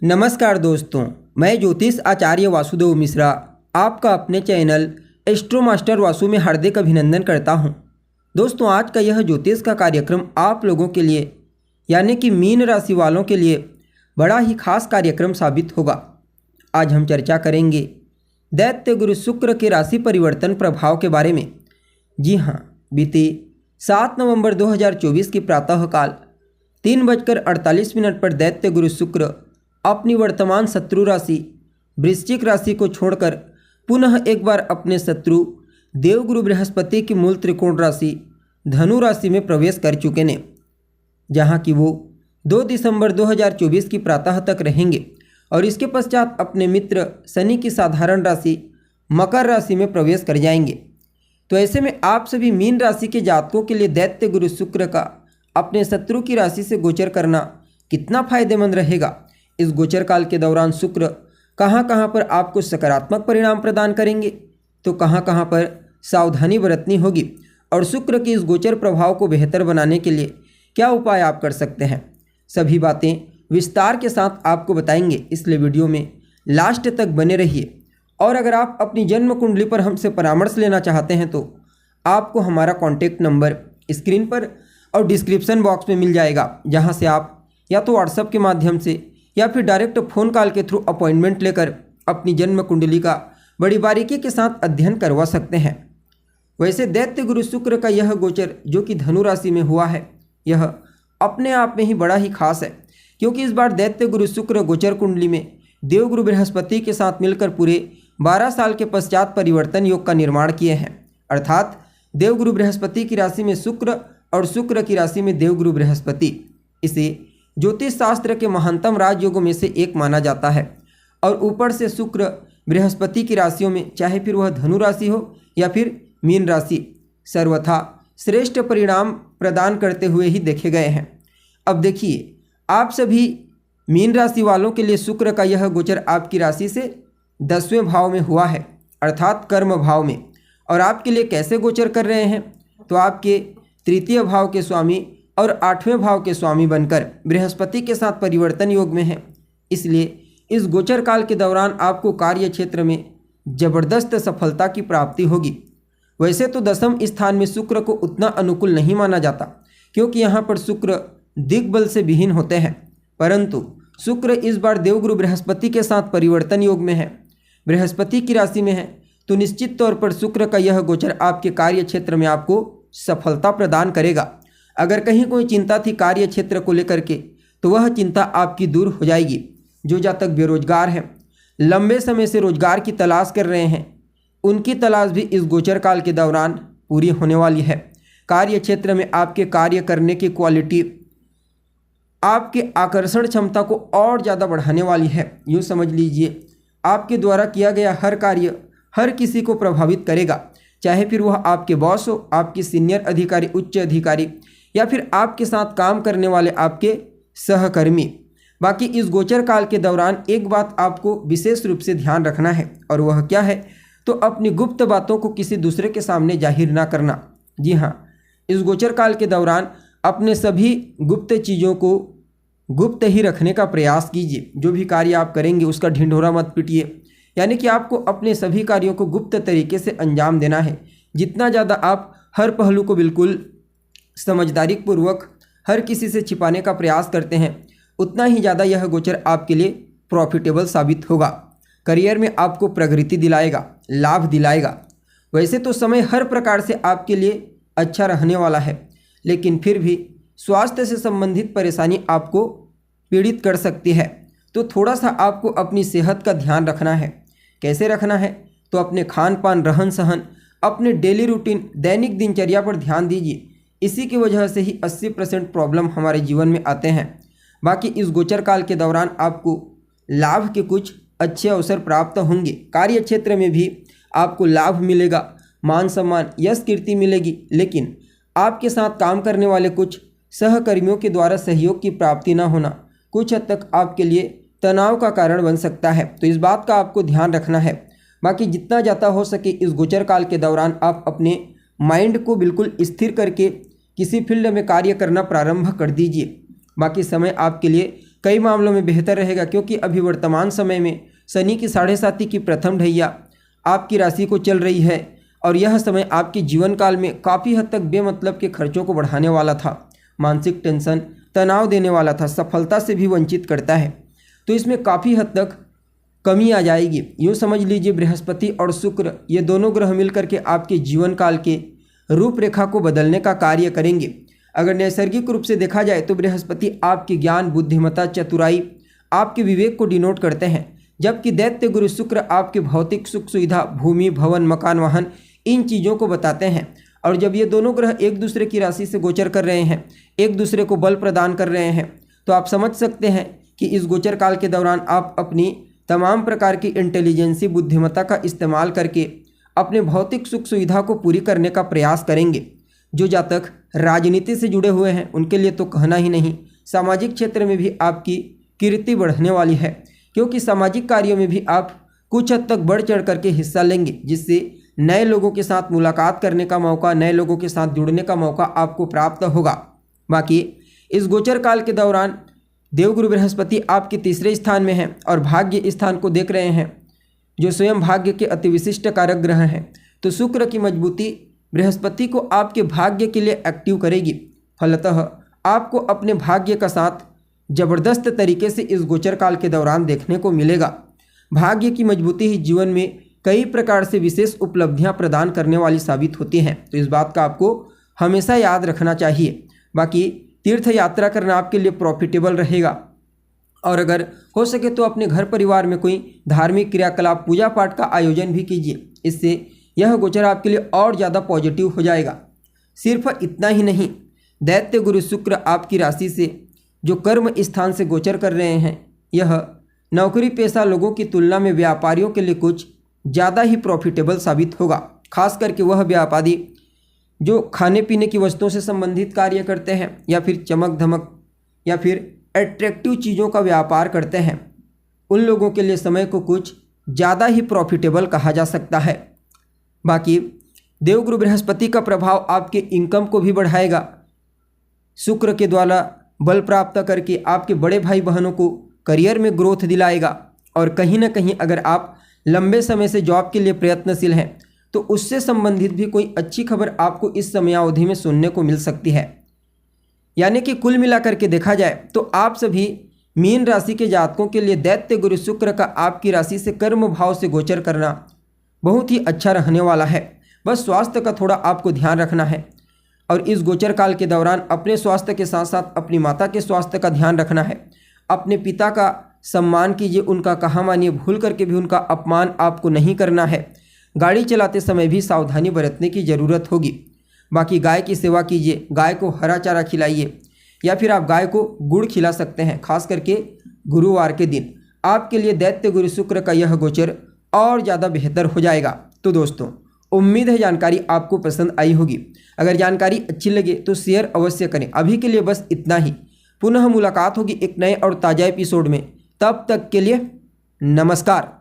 नमस्कार दोस्तों, मैं ज्योतिष आचार्य वासुदेव मिश्रा आपका अपने चैनल एस्ट्रो मास्टर वासु में हार्दिक अभिनंदन करता हूं। दोस्तों, आज का यह ज्योतिष का कार्यक्रम आप लोगों के लिए यानी कि मीन राशि वालों के लिए बड़ा ही खास कार्यक्रम साबित होगा। आज हम चर्चा करेंगे दैत्य गुरु शुक्र के राशि परिवर्तन प्रभाव के बारे में। जी हाँ, बीते 7 नवंबर 2024 की प्रातःकाल 3:48 पर दैत्य गुरु शुक्र अपनी वर्तमान शत्रु राशि वृश्चिक राशि को छोड़कर पुनः एक बार अपने शत्रु देवगुरु बृहस्पति की मूल त्रिकोण राशि धनु राशि में प्रवेश कर चुके हैं, जहां कि वो 2 दिसंबर 2024 की प्रातः तक रहेंगे और इसके पश्चात अपने मित्र शनि की साधारण राशि मकर राशि में प्रवेश कर जाएंगे। तो ऐसे में आप सभी मीन राशि के जातकों के लिए दैत्य गुरु शुक्र का अपने शत्रु की राशि से गोचर करना कितना फायदेमंद रहेगा। इस गोचर काल के दौरान शुक्र कहाँ कहाँ पर आपको सकारात्मक परिणाम प्रदान करेंगे, तो कहाँ कहाँ पर सावधानी बरतनी होगी और शुक्र के इस गोचर प्रभाव को बेहतर बनाने के लिए क्या उपाय आप कर सकते हैं, सभी बातें विस्तार के साथ आपको बताएंगे। इसलिए वीडियो में लास्ट तक बने रहिए। और अगर आप अपनी जन्म कुंडली पर हमसे परामर्श लेना चाहते हैं तो आपको हमारा कॉन्टैक्ट नंबर स्क्रीन पर और डिस्क्रिप्शन बॉक्स में मिल जाएगा, जहाँ से आप या तो व्हाट्सएप के माध्यम से या फिर डायरेक्ट फ़ोन कॉल के थ्रू अपॉइंटमेंट लेकर अपनी जन्म कुंडली का बड़ी बारीकी के साथ अध्ययन करवा सकते हैं। वैसे दैत्य गुरु शुक्र का यह गोचर जो कि धनु राशि में हुआ है, यह अपने आप में ही बड़ा ही खास है, क्योंकि इस बार दैत्य गुरु शुक्र गोचर कुंडली में देवगुरु बृहस्पति के साथ मिलकर पूरे 12 साल के पश्चात परिवर्तन योग का निर्माण किए हैं। अर्थात देवगुरु बृहस्पति की राशि में शुक्र और शुक्र की राशि में देवगुरु बृहस्पति, इसे ज्योतिष शास्त्र के महानतम राजयोगों में से एक माना जाता है। और ऊपर से शुक्र बृहस्पति की राशियों में, चाहे फिर वह धनु राशि हो या फिर मीन राशि, सर्वथा श्रेष्ठ परिणाम प्रदान करते हुए ही देखे गए हैं। अब देखिए, आप सभी मीन राशि वालों के लिए शुक्र का यह गोचर आपकी राशि से 10वें भाव में हुआ है, अर्थात कर्म भाव में। और आपके लिए कैसे गोचर कर रहे हैं, तो आपके तृतीय भाव के स्वामी और 8वें भाव के स्वामी बनकर बृहस्पति के साथ परिवर्तन योग में हैं। इसलिए इस गोचर काल के दौरान आपको कार्य क्षेत्र में जबरदस्त सफलता की प्राप्ति होगी। वैसे तो 10वें स्थान में शुक्र को उतना अनुकूल नहीं माना जाता, क्योंकि यहाँ पर शुक्र दिग्बल से विहीन होते हैं, परंतु शुक्र इस बार देवगुरु बृहस्पति के साथ परिवर्तन योग में है, बृहस्पति की राशि में है। तो निश्चित तौर पर शुक्र का यह गोचर आपके कार्य क्षेत्र में आपको सफलता प्रदान करेगा। अगर कहीं कोई चिंता थी कार्य क्षेत्र को लेकर के, तो वह चिंता आपकी दूर हो जाएगी। जो जातक बेरोजगार हैं, लंबे समय से रोजगार की तलाश कर रहे हैं, उनकी तलाश भी इस गोचर काल के दौरान पूरी होने वाली है। कार्य क्षेत्र में आपके कार्य करने की क्वालिटी आपके आकर्षण क्षमता को और ज़्यादा बढ़ाने वाली है। यूँ समझ लीजिए, आपके द्वारा किया गया हर कार्य हर किसी को प्रभावित करेगा, चाहे फिर वह आपके बॉस हो, आपके सीनियर अधिकारी, उच्च अधिकारी, या फिर आपके साथ काम करने वाले आपके सहकर्मी। बाकी इस गोचर काल के दौरान एक बात आपको विशेष रूप से ध्यान रखना है, और वह क्या है, तो अपनी गुप्त बातों को किसी दूसरे के सामने जाहिर ना करना। जी हाँ, इस गोचर काल के दौरान अपने सभी गुप्त चीज़ों को गुप्त ही रखने का प्रयास कीजिए। जो भी कार्य आप करेंगे उसका ढिंढोरा मत पीटिए, यानी कि आपको अपने सभी कार्यों को गुप्त तरीके से अंजाम देना है। जितना ज़्यादा आप हर पहलू को बिल्कुल समझदारी पूर्वक हर किसी से छिपाने का प्रयास करते हैं, उतना ही ज़्यादा यह गोचर आपके लिए प्रॉफिटेबल साबित होगा। करियर में आपको प्रगति दिलाएगा, लाभ दिलाएगा। वैसे तो समय हर प्रकार से आपके लिए अच्छा रहने वाला है, लेकिन फिर भी स्वास्थ्य से संबंधित परेशानी आपको पीड़ित कर सकती है। तो थोड़ा सा आपको अपनी सेहत का ध्यान रखना है। कैसे रखना है, तो अपने खान पान, रहन सहन, अपने डेली रूटीन, दैनिक दिनचर्या पर ध्यान दीजिए। इसी की वजह से ही 80% प्रॉब्लम हमारे जीवन में आते हैं। बाकी इस गोचर काल के दौरान आपको लाभ के कुछ अच्छे अवसर प्राप्त होंगे। कार्य क्षेत्र में भी आपको लाभ मिलेगा, मान सम्मान, यश, कीर्ति मिलेगी। लेकिन आपके साथ काम करने वाले कुछ सहकर्मियों के द्वारा सहयोग की प्राप्ति न होना कुछ हद तक आपके लिए तनाव का कारण बन सकता है। तो इस बात का आपको ध्यान रखना है। बाकी जितना ज़्यादा हो सके इस गोचर काल के दौरान आप अपने माइंड को बिल्कुल स्थिर करके किसी फील्ड में कार्य करना प्रारंभ कर दीजिए। बाकी समय आपके लिए कई मामलों में बेहतर रहेगा, क्योंकि अभी वर्तमान समय में शनि की 7.5 की प्रथम ढैया आपकी राशि को चल रही है और यह समय आपके जीवन काल में काफ़ी हद तक बेमतलब के खर्चों को बढ़ाने वाला था, मानसिक टेंशन, तनाव देने वाला था, सफलता से भी वंचित करता है। तो इसमें काफ़ी हद तक कमी आ जाएगी। यूँ समझ लीजिए बृहस्पति और शुक्र ये दोनों ग्रह मिलकर के आपके जीवन काल के रूपरेखा को बदलने का कार्य करेंगे। अगर नैसर्गिक रूप से देखा जाए तो बृहस्पति आपके ज्ञान, बुद्धिमत्ता, चतुराई, आपके विवेक को डिनोट करते हैं, जबकि दैत्य गुरु शुक्र आपके भौतिक सुख सुविधा, भूमि, भवन, मकान, वाहन, इन चीज़ों को बताते हैं। और जब ये दोनों ग्रह एक दूसरे की राशि से गोचर कर रहे हैं, एक दूसरे को बल प्रदान कर रहे हैं, तो आप समझ सकते हैं कि इस गोचर काल के दौरान आप अपनी तमाम प्रकार की इंटेलिजेंसी, बुद्धिमत्ता का इस्तेमाल करके अपने भौतिक सुख सुविधा को पूरी करने का प्रयास करेंगे। जो जातक राजनीति से जुड़े हुए हैं उनके लिए तो कहना ही नहीं, सामाजिक क्षेत्र में भी आपकी कीर्ति बढ़ने वाली है, क्योंकि सामाजिक कार्यों में भी आप कुछ हद तक बढ़ चढ़ करके हिस्सा लेंगे, जिससे नए लोगों के साथ मुलाकात करने का मौका, नए लोगों के साथ जुड़ने का मौका आपको प्राप्त होगा। बाकी इस गोचर काल के दौरान देवगुरु बृहस्पति आपके तीसरे स्थान में हैं और भाग्य स्थान को देख रहे हैं, जो स्वयं भाग्य के अति विशिष्ट कारक ग्रह हैं। तो शुक्र की मजबूती बृहस्पति को आपके भाग्य के लिए एक्टिव करेगी। फलतः आपको अपने भाग्य का साथ जबरदस्त तरीके से इस गोचर काल के दौरान देखने को मिलेगा। भाग्य की मजबूती ही जीवन में कई प्रकार से विशेष उपलब्धियां प्रदान करने वाली साबित होती हैं, तो इस बात का आपको हमेशा याद रखना चाहिए। बाकी तीर्थ यात्रा करना आपके लिए प्रॉफिटेबल रहेगा और अगर हो सके तो अपने घर परिवार में कोई धार्मिक क्रियाकलाप, पूजा पाठ का आयोजन भी कीजिए, इससे यह गोचर आपके लिए और ज़्यादा पॉजिटिव हो जाएगा। सिर्फ इतना ही नहीं, दैत्य गुरु शुक्र आपकी राशि से जो कर्म स्थान से गोचर कर रहे हैं, यह नौकरी पेशा लोगों की तुलना में व्यापारियों के लिए कुछ ज़्यादा ही प्रॉफिटेबल साबित होगा। खास करके वह व्यापारी जो खाने पीने की वस्तुओं से संबंधित कार्य करते हैं या फिर चमक धमक या फिर एट्रैक्टिव चीज़ों का व्यापार करते हैं, उन लोगों के लिए समय को कुछ ज़्यादा ही प्रॉफिटेबल कहा जा सकता है। बाकी देवगुरु बृहस्पति का प्रभाव आपके इनकम को भी बढ़ाएगा। शुक्र के द्वारा बल प्राप्त करके आपके बड़े भाई बहनों को करियर में ग्रोथ दिलाएगा और कहीं ना कहीं अगर आप लंबे समय से जॉब के लिए प्रयत्नशील हैं तो उससे संबंधित भी कोई अच्छी खबर आपको इस समयावधि में सुनने को मिल सकती है। यानी कि कुल मिलाकर के देखा जाए तो आप सभी मीन राशि के जातकों के लिए दैत्य गुरु शुक्र का आपकी राशि से कर्म भाव से गोचर करना बहुत ही अच्छा रहने वाला है। बस स्वास्थ्य का थोड़ा आपको ध्यान रखना है और इस गोचर काल के दौरान अपने स्वास्थ्य के साथ साथ अपनी माता के स्वास्थ्य का ध्यान रखना है। अपने पिता का सम्मान कीजिए, उनका कहा मानिए, भूल करके भी उनका अपमान आपको नहीं करना है। गाड़ी चलाते समय भी सावधानी बरतने की ज़रूरत होगी। बाकी गाय की सेवा कीजिए, गाय को हरा चारा खिलाइए या फिर आप गाय को गुड़ खिला सकते हैं, खास करके गुरुवार के दिन। आपके लिए दैत्य गुरु शुक्र का यह गोचर और ज़्यादा बेहतर हो जाएगा। तो दोस्तों, उम्मीद है जानकारी आपको पसंद आई होगी। अगर जानकारी अच्छी लगे तो शेयर अवश्य करें। अभी के लिए बस इतना ही। पुनः मुलाकात होगी एक नए और ताज़ा एपिसोड में। तब तक के लिए नमस्कार।